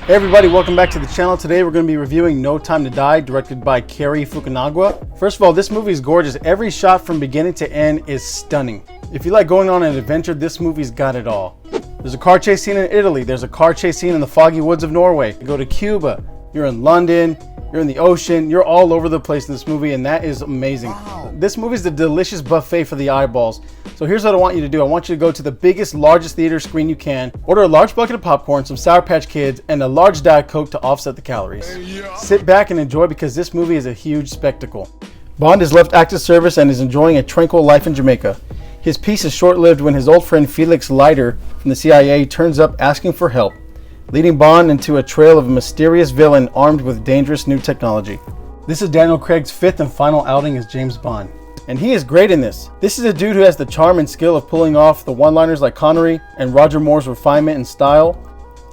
Hey everybody, welcome back to the channel. Today we're going to be reviewing No Time to Die, directed by Cary Fukunaga. First of all, this movie is gorgeous. Every shot from beginning to end is stunning. If you like going on an adventure, this movie's got it all. There's a car chase scene in Italy. There's a car chase scene in the foggy woods of Norway. You go to Cuba, you're in London, you're in the ocean, you're all over the place in this movie, and that is amazing. Wow. This movie is the delicious buffet for the eyeballs. So here's what I want you to do. I want you to go to the biggest, largest theater screen you can, order a large bucket of popcorn, some Sour Patch Kids, and a large Diet Coke to offset the calories. Sit back and enjoy because this movie is a huge spectacle. Bond has left active service and is enjoying a tranquil life in Jamaica. His peace is short-lived when his old friend Felix Leiter from the CIA turns up asking for help, leading Bond into a trail of a mysterious villain armed with dangerous new technology. This is Daniel Craig's fifth and final outing as James Bond, and he is great in this. This is a dude who has the charm and skill of pulling off the one-liners like Connery and Roger Moore's refinement and style,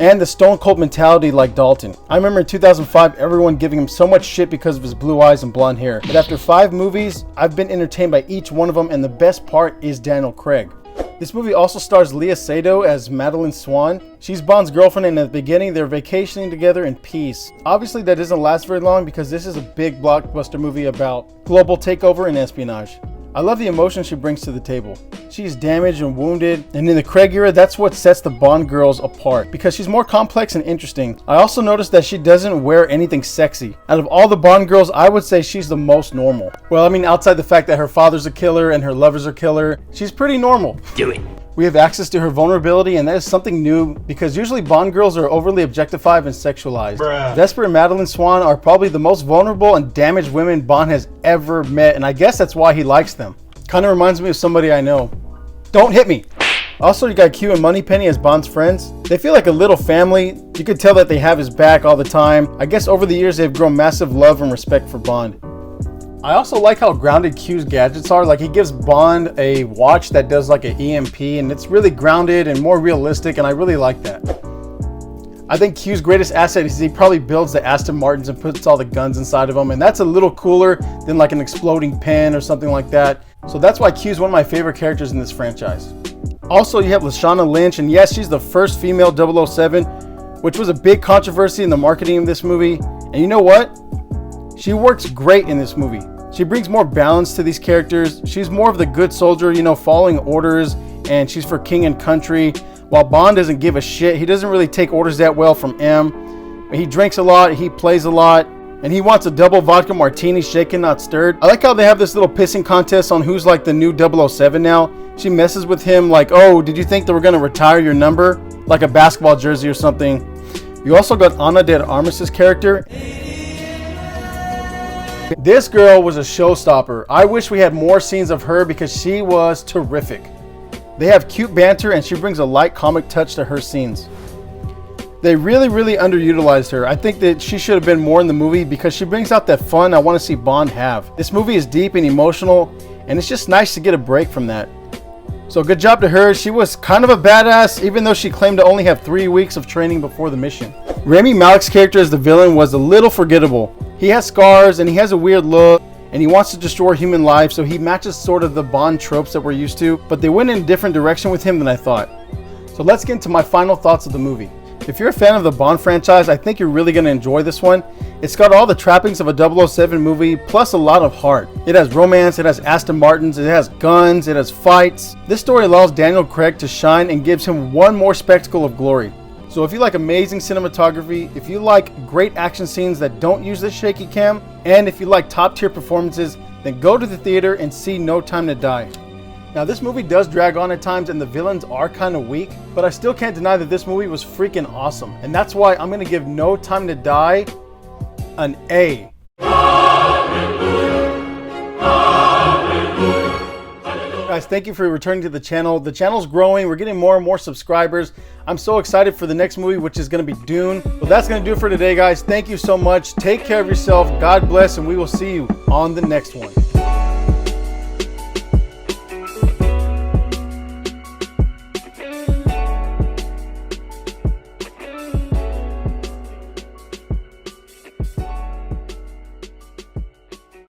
and the stone cold mentality like Dalton. I remember in 2005 everyone giving him so much shit because of his blue eyes and blonde hair, but after 5 movies I've been entertained by each one of them, and the best part is Daniel Craig. This movie also stars Lea Seydoux as Madeline Swan. She's Bond's girlfriend, and at the beginning they're vacationing together in peace. Obviously that doesn't last very long because this is a big blockbuster movie about global takeover and espionage. I love the emotion she brings to the table. She's damaged and wounded, and in the Craig era, that's what sets the Bond girls apart because she's more complex and interesting. I also noticed that she doesn't wear anything sexy. Out of all the Bond girls, I would say she's the most normal. Well, I mean, outside the fact that her father's a killer and her lover's a killer, she's pretty normal. Do it. We have access to her vulnerability, and that is something new because usually Bond girls are overly objectified and sexualized. Bruh. Vesper and Madeline Swan are probably the most vulnerable and damaged women Bond has ever met, and I guess that's why he likes them. Kind of reminds me of somebody I know. Don't hit me! Also, you got Q and Moneypenny as Bond's friends. They feel like a little family. You could tell that they have his back all the time. I guess over the years they've grown massive love and respect for Bond. I also like how grounded Q's gadgets are. Like, he gives Bond a watch that does like an EMP, and it's really grounded and more realistic, and I really like that. I think Q's greatest asset is he probably builds the Aston Martins and puts all the guns inside of them, and that's a little cooler than like an exploding pen or something like that. So that's why Q's one of my favorite characters in this franchise. Also, you have Lashana Lynch, and yes, she's the first female 007, which was a big controversy in the marketing of this movie. And you know what? She works great in this movie. She brings more balance to these characters. She's more of the good soldier, you know, following orders, and she's for king and country. While Bond doesn't give a shit, he doesn't really take orders that well from M. He drinks a lot, he plays a lot, and he wants a double vodka martini, shaken not stirred. I like how they have this little pissing contest on who's like the new 007 now. She messes with him like, oh, did you think they were gonna retire your number? Like a basketball jersey or something. You also got Ana de Armas's character. This girl was a showstopper. I wish we had more scenes of her because she was terrific. They have cute banter and she brings a light comic touch to her scenes. They really underutilized her. I think that she should have been more in the movie because she brings out that fun I want to see Bond have. This movie is deep and emotional, and it's just nice to get a break from that. So good job to her. She was kind of a badass even though she claimed to only have 3 weeks of training before the mission. Rami Malek's character as the villain was a little forgettable. He has scars and he has a weird look and he wants to destroy human life, so he matches sort of the Bond tropes that we're used to, but they went in a different direction with him than I thought. So let's get into my final thoughts of the movie. If you're a fan of the Bond franchise, I think you're really going to enjoy this one. It's got all the trappings of a 007 movie, plus a lot of heart. It has romance, it has Aston Martins, it has guns, it has fights. This story allows Daniel Craig to shine and gives him one more spectacle of glory. So if you like amazing cinematography, if you like great action scenes that don't use the shaky cam, and if you like top tier performances, then go to the theater and see No Time to Die. Now this movie does drag on at times and the villains are kind of weak, but I still can't deny that this movie was freaking awesome. And that's why I'm going to give No Time to Die an A. Guys, thank you for returning to the channel. The channel's growing. We're getting more and more subscribers. I'm so excited for the next movie, which is going to be Dune. Well, that's going to do it for today, guys. Thank you so much. Take care of yourself. God bless, and we will see you on the next one.